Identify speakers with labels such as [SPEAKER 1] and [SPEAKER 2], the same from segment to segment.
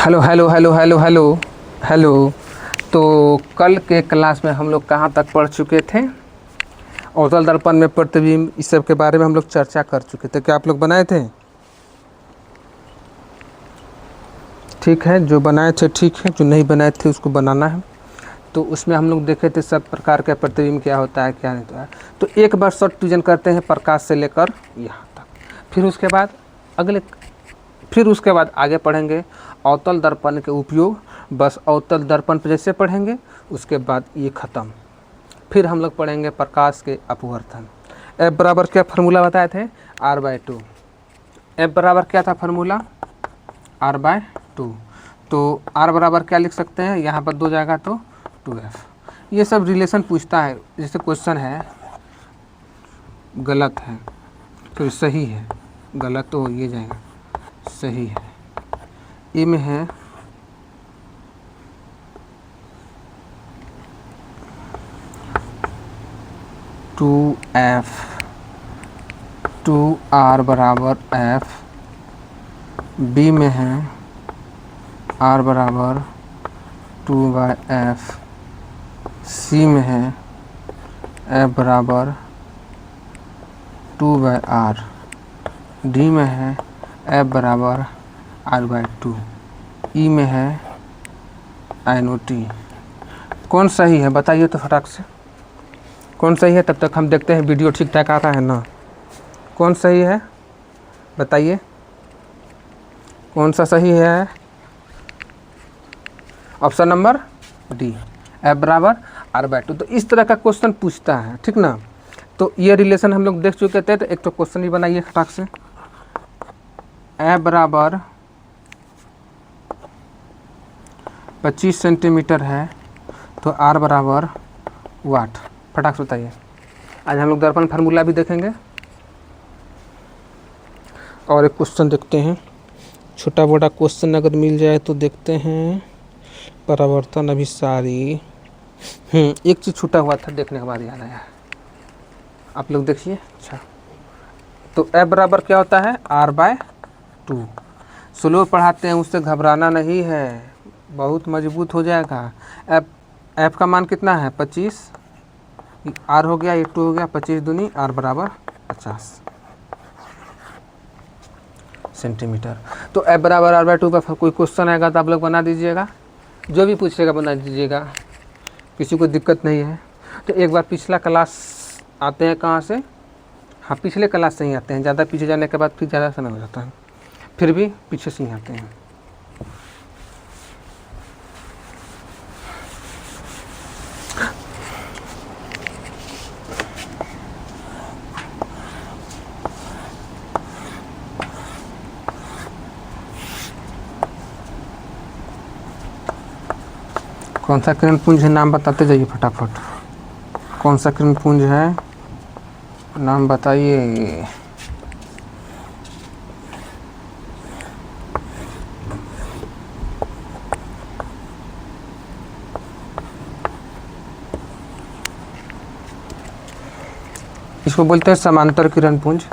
[SPEAKER 1] Hello hello hello hello hello hello. तो कल के क्लास में हम लोग कहाँ तक पढ़ चुके थे? अवतल दर्पण में प्रतिबिंब, इस सब के बारे में हम लोग चर्चा कर चुके थे। क्या आप लोग बनाए थे? ठीक है, जो बनाए थे ठीक है, जो नहीं बनाए थे उसको बनाना है। तो उसमें हम लोग देखे थे सब प्रकार का प्रतिबिंब क्या होता है क्या नहीं होता है। तो एक बार शॉर्ट डिवीजन करते हैं प्रकाश से लेकर यहाँ तक, फिर उसके बाद अगले फिर उसके बाद आगे पढ़ेंगे अवतल दर्पण के उपयोग। बस अवतल दर्पण पर जैसे पढ़ेंगे उसके बाद ये ख़त्म। फिर हम लोग पढ़ेंगे प्रकाश के अपवर्तन। एफ बराबर क्या फार्मूला बताए थे? R/2। एफ बराबर क्या था फार्मूला? R/2। तो R बराबर क्या लिख सकते हैं? यहाँ पर 2 जाएगा तो 2F। ये सब रिलेशन पूछता है, जैसे क्वेश्चन है गलत है तो सही है, गलत तो ये जाएगा सही है। ए में है टू एफ, 2R बराबर F। बी में है R बराबर 2/F। सी में है F बराबर 2/R। डी में है F बराबर R/2। ई में है NOT। कौन सही है बताइए तो फटाक से, कौन सही है? तब तक हम देखते हैं वीडियो ठीक ठाक आ रहा है ना। कौन सही है बताइए, कौन सा सही है? ऑप्शन नंबर डी, F बराबर R/2। तो इस तरह का क्वेश्चन पूछता है, ठीक ना। तो ये रिलेशन हम लोग देख चुके थे। तो एक तो क्वेश्चन ही बनाइए फटाक से। F बराबर 25 सेंटीमीटर है तो R बराबर वाट, फटाक से बताइए। आज हम लोग दर्पण फार्मूला भी देखेंगे और एक क्वेश्चन देखते हैं, छोटा बड़ा क्वेश्चन अगर मिल जाए तो देखते हैं। परावर्तन अभिसारी, एक चीज़ छूटा हुआ था, देखने के बाद याद आया। आप लोग देखिए। अच्छा, तो F बराबर क्या होता है? R/2। स्लो पढ़ाते हैं, उससे घबराना नहीं है, बहुत मजबूत हो जाएगा। F का मान कितना है? 25। R हो गया, ये 2 हो गया, 25 दूनी R बराबर 50 सेंटीमीटर। तो F बराबर R/2 का कोई क्वेश्चन आएगा तो आप लोग बना दीजिएगा, जो भी पूछेगा बना दीजिएगा, किसी को दिक्कत नहीं है। तो एक बार पिछला क्लास आते हैं कहाँ से? हाँ, पिछले क्लास से ही आते हैं। ज़्यादा पीछे जाने के बाद फिर ज़्यादा समय हो जाता है, फिर भी पीछे से ही आते हैं। कौन सा किरण पुंज है नाम बताते जाइए फटाफट। कौन सा किरण पुंज है नाम बताइए। इसको बोलते हैं समांतर किरण पुंज,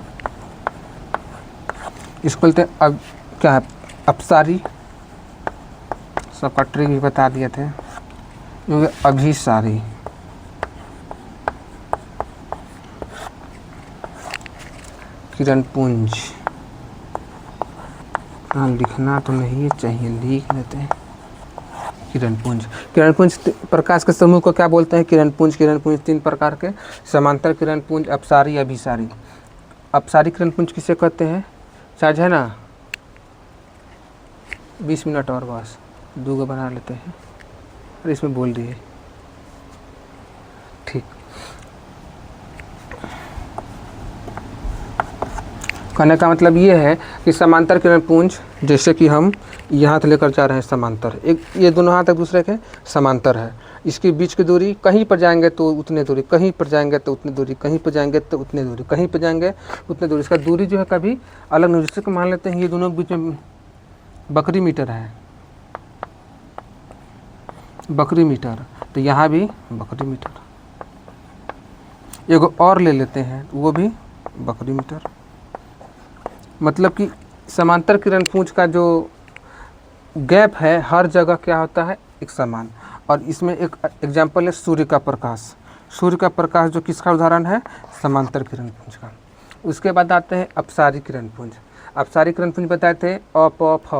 [SPEAKER 1] इसको बोलते हैं क्या है? अपसारी। सबका ट्रिक भी बता दिए थे। अभिसारी, किरण पुंज। हाँ, लिखना तो नहीं चाहिए, लिख लेते हैं। किरण पुंज, किरण पुंज प्रकाश के समूह को क्या बोलते हैं? किरण पुंज। किरण पुंज 3 प्रकार के, समांतर किरण पुंज, अपसारी, अभिसारी। अपसारी किरण पुंज किसे कहते हैं? चार्ज है ना, 20 मिनट और बस 2 बना लेते हैं। और इसमें बोल दिए ठीक। कहने का मतलब ये है कि समांतर किरण पुंज, जैसे कि हम यहाँ से लेकर जा रहे हैं समांतर, एक ये दोनों हाथ एक दूसरे के समांतर है। इसके बीच की दूरी, कहीं पर जाएंगे तो उतने दूरी, कहीं पर जाएंगे तो उतनी दूरी, कहीं पर जाएंगे तो उतनी दूरी, कहीं पर जाएंगे उतनी दूरी। इसका दूरी जो है कभी अलग नहीं। जैसे कि मान लेते हैं ये दोनों के बीच में बकरी मीटर है, बकरी मीटर, तो यहाँ भी बकरी मीटर। एगो और ले लेते हैं, वो भी बकरी मीटर। मतलब कि समांतर किरण पुंज का जो गैप है हर जगह क्या होता है एक समान। और इसमें एक एग्जाम्पल है सूर्य का प्रकाश। सूर्य का प्रकाश जो किसका उदाहरण है, समांतर किरण पुंज का। उसके बाद आते हैं अपसारी किरण पुंज। अपसारी किरण पुंज बताए थे अ प फ,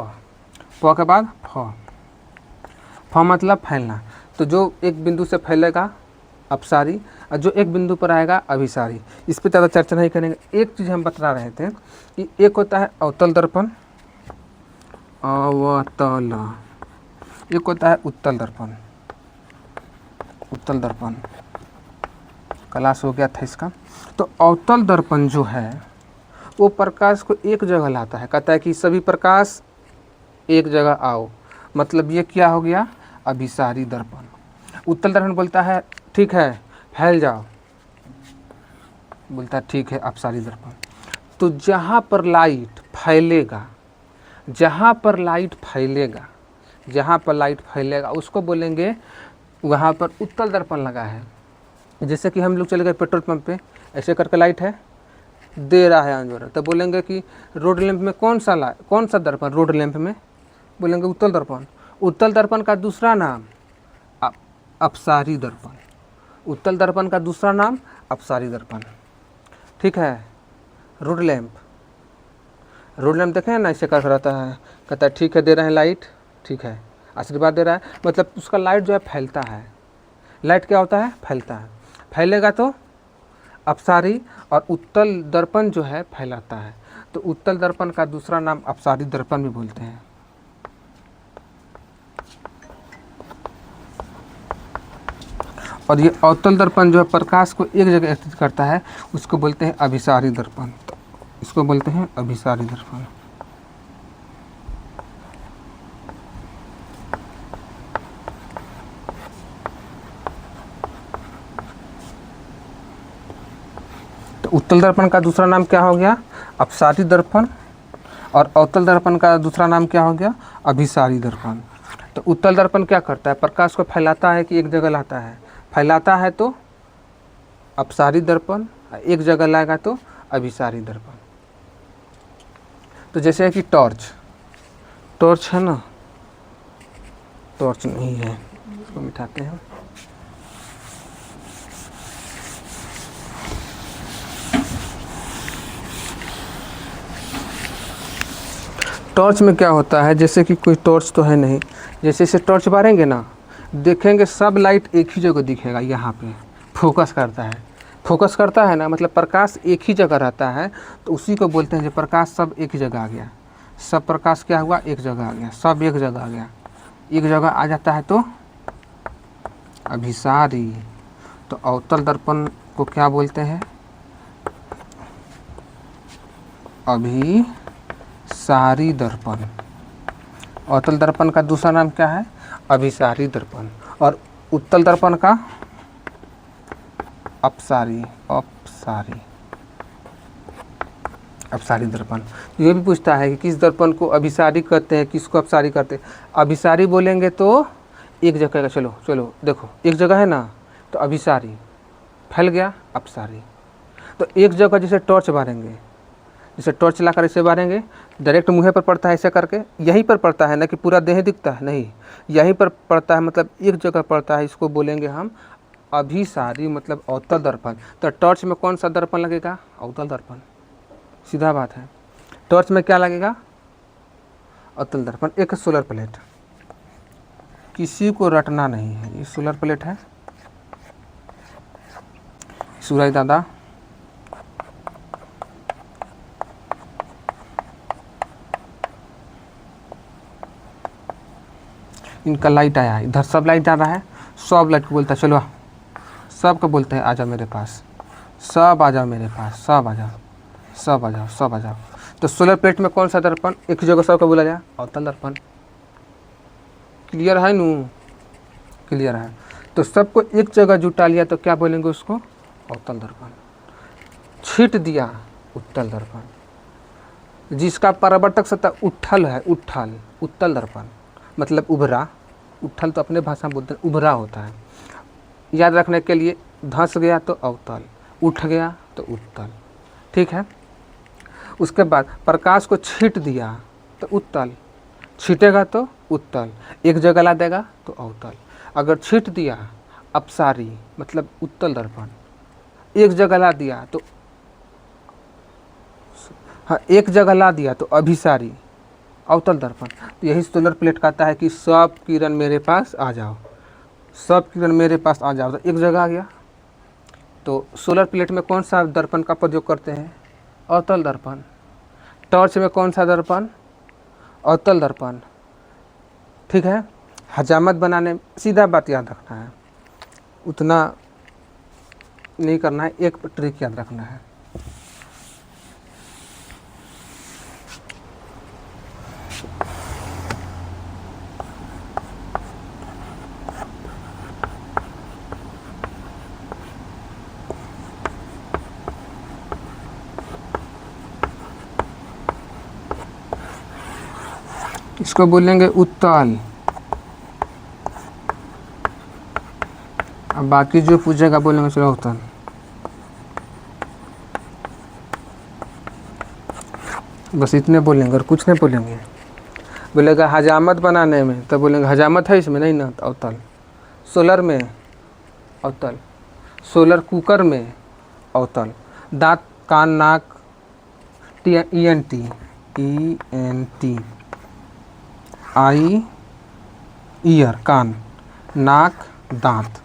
[SPEAKER 1] प के बाद फ, फ मतलब फैलना। तो जो एक बिंदु से फैलेगा अपसारी, और जो एक बिंदु पर आएगा अभिसारी। इस पर ज़्यादा चर्चा नहीं करेंगे। एक चीज़ हम बता रहे थे कि एक होता है अवतल दर्पण, अवतल, एक होता है उत्तल दर्पण। उत्तल दर्पण क्लास हो गया था इसका। तो अवतल दर्पण जो है वो प्रकाश को एक जगह लाता है, कहता है कि सभी प्रकाश एक जगह आओ, मतलब ये क्या हो गया, अभिसारी दर्पण। उत्तल दर्पण बोलता है ठीक है फैल जाओ, बोलता है ठीक है अपसारी दर्पण। तो जहाँ पर लाइट फैलेगा, जहाँ पर लाइट फैलेगा, जहाँ पर लाइट फैलेगा उसको बोलेंगे, वहाँ पर उत्तल दर्पण लगा है। जैसे कि हम लोग चले गए पेट्रोल पंप पे, ऐसे करके लाइट है, दे रहा है अंजोर, तो बोलेंगे कि रोड लैंप में कौन सा दर्पण, रोड लैंप में बोलेंगे उत्तल दर्पण। उत्तल दर्पण का दूसरा नाम अपसारी दर्पण। उत्तल दर्पण का दूसरा नाम अपसारी दर्पण, ठीक है। रोड लैंप, रोड लैंप देखे हैं ना, ऐसे कर रहता है, कहता है ठीक है दे रहे हैं लाइट, ठीक है आशीर्वाद दे रहा है, मतलब उसका लाइट जो है फैलता है। लाइट क्या होता है, फैलता है, फैलेगा तो अपसारी। और उत्तल दर्पण जो है फैलाता है, तो उत्तल दर्पण का दूसरा नाम अपसारी दर्पण भी बोलते हैं। और ये अवतल दर्पण जो है प्रकाश को एक जगह स्थित करता है, उसको बोलते हैं अभिसारी दर्पण। तो इसको बोलते हैं अभिसारी दर्पण। तो उत्तल दर्पण का दूसरा नाम क्या हो गया, अपसारी दर्पण। और अवतल दर्पण का दूसरा नाम क्या हो गया, अभिसारी दर्पण। तो उत्तल दर्पण क्या करता है, प्रकाश को फैलाता है कि एक जगह लाता है, फैलाता है तो अपसारी दर्पण, एक जगह लाएगा तो अभिसारी दर्पण। तो जैसे कि टॉर्च, टॉर्च है ना, टॉर्च नहीं है, इसको मिटाते हैं। टॉर्च में क्या होता है, जैसे कि कोई टॉर्च तो है नहीं, जैसे जैसे टॉर्च बारेंगे ना, देखेंगे सब लाइट एक ही जगह दिखेगा, यहाँ पे फोकस करता है, फोकस करता है ना, मतलब प्रकाश एक ही जगह रहता है, तो उसी को बोलते हैं जो प्रकाश सब एक ही जगह आ गया। सब प्रकाश क्या हुआ, एक जगह आ गया, सब एक जगह आ गया, एक जगह आ जाता है तो अभिसारी। तो अवतल दर्पण को क्या बोलते हैं, अभिसारी दर्पण। अवतल दर्पण का दूसरा नाम क्या है, अभिसारी दर्पण। और उत्तल दर्पण का अपसारी, अपसारी, अपसारी दर्पण। ये भी पूछता है कि किस दर्पण को अभिसारी कहते हैं, किसको अपसारी कहते हैं। अभिसारी बोलेंगे तो एक जगह का, चलो चलो देखो एक जगह है ना, तो अभिसारी, फैल गया अपसारी। तो एक जगह जैसे टॉर्च बारेंगे, जैसे टॉर्च लाकर ऐसे बारेंगे, डायरेक्ट मुँह पर पड़ता है ऐसे करके, यहीं पर पड़ता है ना कि पूरा देह दिखता है, नहीं यहीं पर पड़ता है, मतलब एक जगह पड़ता है, इसको बोलेंगे हम अभिसारी, मतलब अवतल दर्पण। तो टॉर्च में कौन सा दर्पण लगेगा, अवतल दर्पण, सीधा बात है। टॉर्च में क्या लगेगा, अवतल दर्पण। एक सोलर प्लेट, किसी को रटना नहीं है, ये सोलर प्लेट है, सूरज दादा इनका लाइट आया, इधर सब लाइट जा रहा है, सब लाइट को बोलता है चलो, सब को बोलते हैं आ जाओ मेरे पास, सब आ जाओ मेरे पास, सब आ जाओ, सब आ जाओ, सब आ जाओ। तो सोलर प्लेट में कौन सा दर्पण, एक जगह सबको बोला जाए, अवतल दर्पण। क्लियर है नू, क्लियर है। तो सबको एक जगह जुटा लिया तो क्या बोलेंगे उसको, अवतल दर्पण। छीट दिया, उत्तल दर्पण। जिसका परावर्तक सतह उठल है, उठल, उत्तल दर्पण मतलब उभरा, उठल तो अपने भाषा में बोलते हैं, उभरा होता है। याद रखने के लिए, धंस गया तो अवतल, उठ गया तो उत्तल, ठीक है। उसके बाद प्रकाश को छीट दिया तो उत्तल, छीटेगा तो उत्तल, एक जगह ला देगा तो अवतल। अगर छीट दिया अपसारी मतलब उत्तल दर्पण, एक जगह ला दिया तो हाँ एक जगह ला दिया तो अभिसारी अवतल दर्पण। तो यही सोलर प्लेट कहता है कि सब किरण मेरे पास आ जाओ, सब किरण मेरे पास आ जाओ। तो एक जगह आ गया। तो सोलर प्लेट में कौन सा दर्पण का प्रयोग करते हैं? अवतल दर्पण। टॉर्च में कौन सा दर्पण? अवतल दर्पण। ठीक है। हजामत बनाने, सीधा बात याद रखना है, उतना नहीं करना है, एक ट्रिक याद रखना है। इसको बोलेंगे उत्तल, अब बाकी जो पूछेगा बोलेंगे चलो अवतल। बस इतने बोलेंगे और कुछ नहीं बोलेंगे। बोलेगा हजामत बनाने में, तो बोलेंगे हजामत है इसमें, नहीं ना, तो अवतल। सोलर में अवतल, सोलर कुकर में अवतल। दांत, कान, नाक, ENT, आई ईयर, कान, नाक, दांत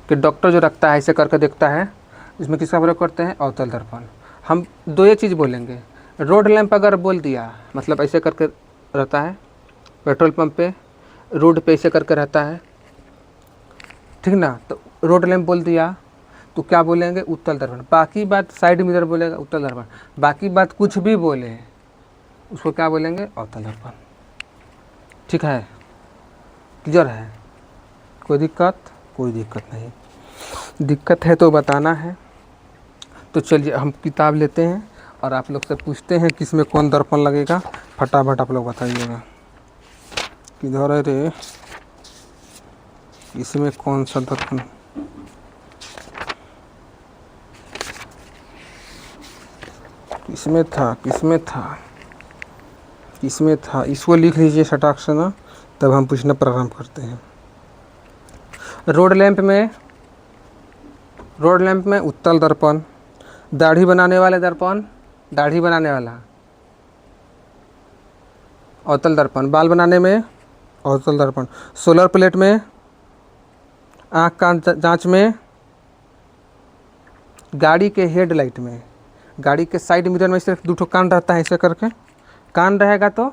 [SPEAKER 1] कि डॉक्टर जो रखता है ऐसे करके देखता है, इसमें किसका प्रयोग करते हैं? अवतल दर्पण। हम दो ये चीज़ बोलेंगे। रोड लैंप अगर बोल दिया मतलब ऐसे करके रहता है, पेट्रोल पंप पे रोड पे ऐसे करके रहता है, ठीक ना, तो रोड लैंप बोल दिया तो क्या बोलेंगे? उत्तल दर्पण। बाकी बात साइड मिरर बोलेगा उत्तल दर्पण, बाकी बात कुछ भी बोले उसको क्या बोलेंगे? अवतल दर्पण। ठीक है, क्लियर है? कोई दिक्कत? कोई दिक्कत नहीं। दिक्कत है तो बताना है। तो चलिए हम किताब लेते हैं और आप लोग से पूछते हैं किसमें कौन दर्पण लगेगा। फटाफट आप लोग बताइएगा। किधर है रे? इसमें कौन सा दर्पण? किसमें था, किसमें था, किसमें था? इसको लिख लीजिए सटाक से ना, तब हम पूछना प्रारंभ करते हैं। रोड लैंप में उत्तल दर्पण। दाढ़ी बनाने वाले दर्पण, दाढ़ी बनाने वाला अवतल दर्पण। बाल बनाने में अवतल दर्पण। सोलर प्लेट में, आँख कान जांच में, गाड़ी के हेडलाइट में, गाड़ी के साइड मिरर में सिर्फ 2 ठो कान रहता है, ऐसे करके कान रहेगा तो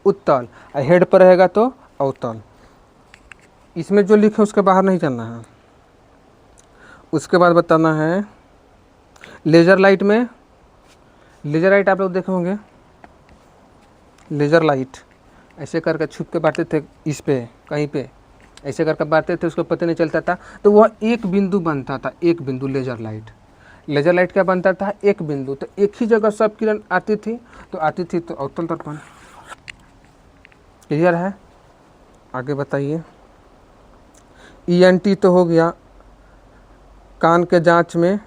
[SPEAKER 1] उत्तल और हेड पर रहेगा तो अवतल। इसमें जो लिखे उसके बाहर नहीं जाना है। उसके बाद बताना है लेज़र लाइट में। लेज़र लाइट आप लोग देखे होंगे, लेज़र लाइट ऐसे करके छुप के बांटते थे, इस पे कहीं पे ऐसे करके बांटते थे, उसको पता नहीं चलता था, तो वह एक बिंदु बनता था, एक बिंदु। लेज़र लाइट, लेज़र लाइट क्या बनता था? एक बिंदु। तो एक ही जगह सब किरण आती थी तो अवतल दर्पण। क्लियर है? आगे बताइए। ENT तो हो गया, कान के जांच में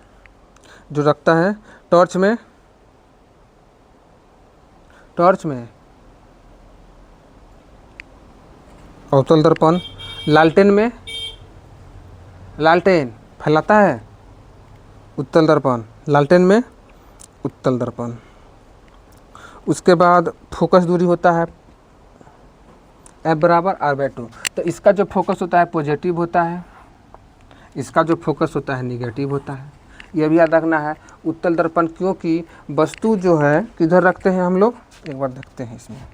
[SPEAKER 1] जो रखता है। टॉर्च में अवतल दर्पण। लालटेन में, लालटेन फैलाता है, उत्तल दर्पण। लालटेन में उत्तल दर्पण। उसके बाद फोकस दूरी होता है F बराबर R/2। तो इसका जो फोकस होता है पॉजिटिव होता है, इसका जो फोकस होता है निगेटिव होता है। यह भी याद रखना है। उत्तल दर्पण क्योंकि वस्तु जो है किधर रखते हैं हम लोग, एक बार देखते हैं इसमें।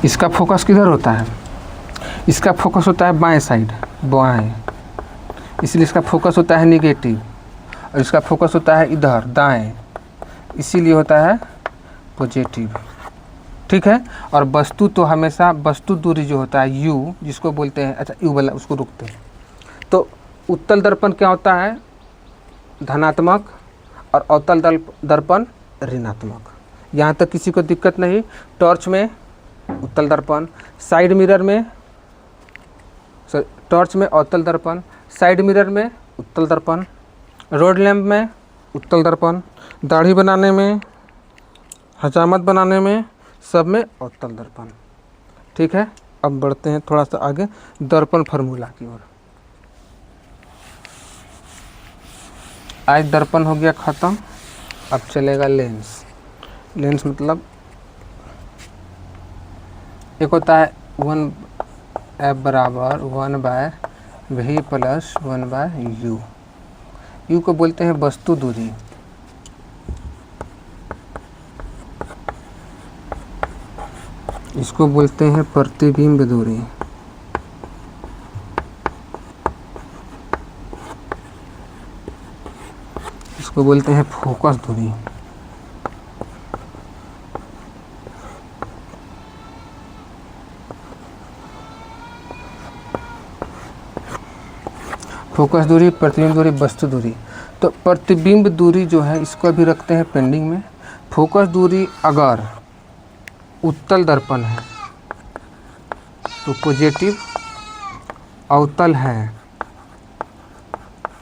[SPEAKER 1] इसका फोकस किधर होता है? इसका फोकस होता है बाएं साइड, बाएं, इसलिए इसका फोकस होता है निगेटिव। और इसका फोकस होता है इधर दाएं, इसीलिए होता है पॉजिटिव। ठीक है। और वस्तु तो हमेशा वस्तु दूरी जो होता है U, जिसको बोलते हैं, अच्छा U वाला उसको रुकते हैं। तो उत्तल दर्पण क्या होता है? धनात्मक, और अवतल दर्पण ऋणात्मक। यहाँ तक किसी को दिक्कत नहीं। टॉर्च में उत्तल दर्पण, साइड मिरर में टॉर्च में अवतल दर्पण, साइड मिरर में उत्तल दर्पण, रोड लैंप में उत्तल दर्पण, दाढ़ी बनाने में, हजामत बनाने में, सब में अवतल दर्पण। ठीक है, अब बढ़ते हैं थोड़ा सा आगे दर्पण फार्मूला की ओर। आज दर्पण हो गया ख़त्म, अब चलेगा लेंस। लेंस मतलब एक होता है 1F बराबर 1/V प्लस 1/U। U को बोलते हैं वस्तु दूरी, इसको बोलते हैं प्रतिबिंब दूरी, इसको बोलते हैं फोकस दूरी। फोकस दूरी, प्रतिबिंब दूरी, वस्तु दूरी। तो प्रतिबिंब दूरी जो है इसको भी रखते हैं पेंडिंग में। फोकस दूरी अगर उत्तल दर्पण है तो पॉजिटिव, अवतल है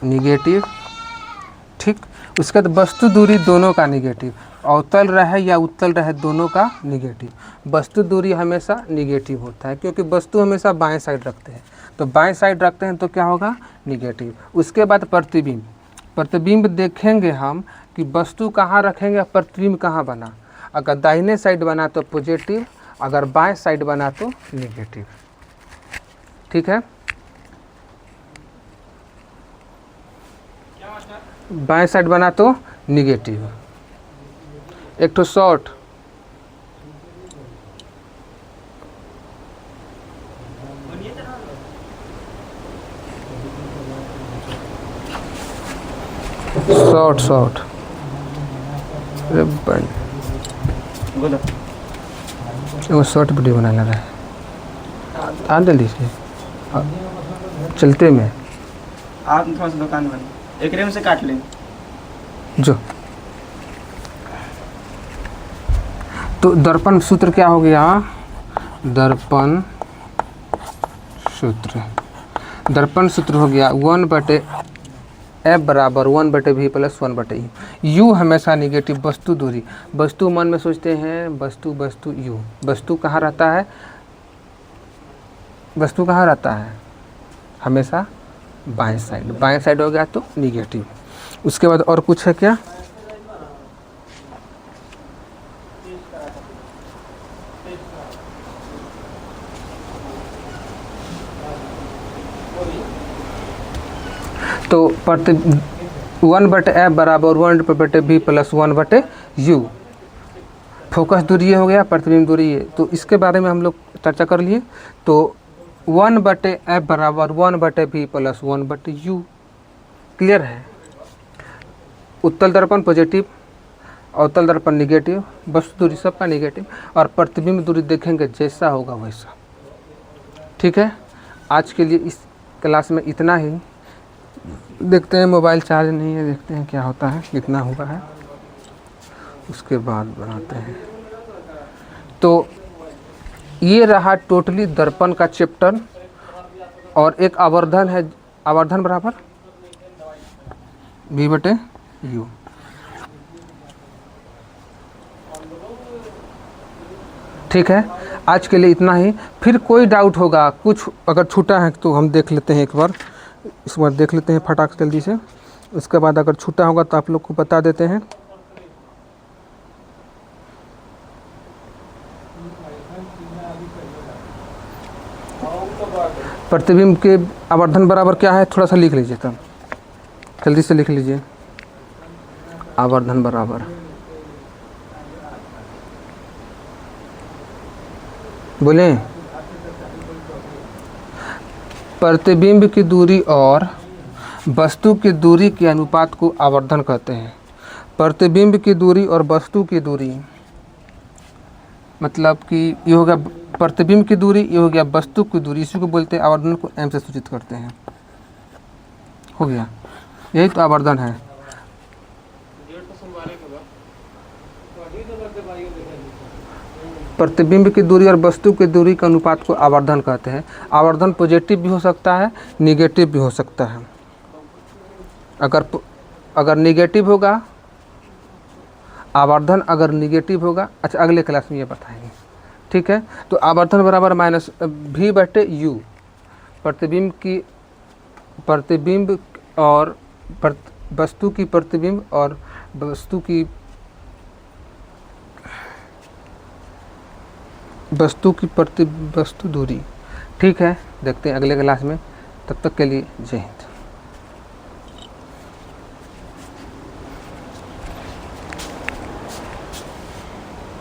[SPEAKER 1] निगेटिव। ठीक, उसके बाद वस्तु दूरी दोनों का निगेटिव, अवतल रहे या उत्तल रहे दोनों का निगेटिव। वस्तु दूरी हमेशा निगेटिव होता है क्योंकि वस्तु हमेशा बाएं साइड रखते हैं, तो बाएं साइड रखते हैं तो क्या होगा निगेटिव। उसके बाद प्रतिबिंब, प्रतिबिंब देखेंगे हम कि वस्तु कहाँ रखेंगे, प्रतिबिंब कहाँ बना। अगर दाहिने साइड बना तो पॉजिटिव, अगर बाएं साइड बना तो निगेटिव। ठीक है, बाएं साइड बना तो निगेटिव। एक तो शॉर्ट, शॉर्ट शॉर्ट, अरे भाई
[SPEAKER 2] बोलो।
[SPEAKER 1] वो शॉर्ट वीडियो बनाने लगा है, आ जल्दी से चलते में
[SPEAKER 2] आप थोड़ा सा दुकान बंद, एक रेम से काट लें।
[SPEAKER 1] जो तो दर्पण सूत्र क्या हो गया, दर्पण सूत्र, दर्पण सूत्र हो गया 1/F बराबर 1/V प्लस 1/U। U हमेशा निगेटिव, वस्तु दूरी, वस्तु मन में सोचते हैं वस्तु वस्तु U, वस्तु कहाँ रहता है, वस्तु कहाँ रहता है हमेशा बाएं साइड, बाएं साइड हो गया तो निगेटिव। उसके बाद और कुछ है क्या, तो 1/F बराबर 1/V प्लस 1/U। फोकस दूरी ये हो गया, प्रतिबिंब दूरी ये, तो इसके बारे में हम लोग चर्चा कर लिए। तो 1/F बराबर 1/V प्लस 1/U क्लियर है। उत्तल दर्पण पॉजिटिव, अवतल दर्पण निगेटिव, वस्तु दूरी सबका निगेटिव, और प्रतिबिंब दूरी देखेंगे जैसा होगा वैसा। ठीक है, आज के लिए इस क्लास में इतना ही। देखते हैं मोबाइल चार्ज नहीं है, देखते हैं क्या होता है, कितना हुआ है, उसके बाद बनाते हैं। तो ये रहा टोटली दर्पण का चैप्टर, और एक आवर्धन है, आवर्धन बराबर V/U। ठीक है, आज के लिए इतना ही। फिर कोई डाउट होगा, कुछ अगर छूटा है तो हम देख लेते हैं, एक बार इस बार देख लेते हैं फटाक से जल्दी से। उसके बाद अगर छूटा होगा तो आप लोग को बता देते हैं। प्रतिबिंब के आवर्धन बराबर क्या है, थोड़ा सा लिख लीजिए, तब जल्दी से लिख लीजिए। आवर्धन बराबर बोलें, प्रतिबिंब की दूरी और वस्तु की दूरी के अनुपात को आवर्धन कहते हैं। प्रतिबिंब की दूरी और वस्तु की दूरी मतलब कि ये हो गया प्रतिबिंब की दूरी, ये हो गया वस्तु की दूरी, इसी को बोलते हैं आवर्धन, को m से सूचित करते हैं। हो गया, यही तो आवर्धन है। प्रतिबिंब की दूरी और वस्तु की दूरी के अनुपात को आवर्धन कहते हैं। आवर्धन पॉजिटिव भी हो सकता है, निगेटिव भी हो सकता है। अगर निगेटिव होगा, आवर्धन अगर निगेटिव होगा, अच्छा अगले क्लास में ये बताएंगे, ठीक है। तो आवर्धन बराबर माइनस V/U, प्रतिबिंब और वस्तु की प्रतिबिंब और वस्तु दूरी, ठीक है। देखते हैं अगले क्लास में, तब तक के लिए जय हिंद।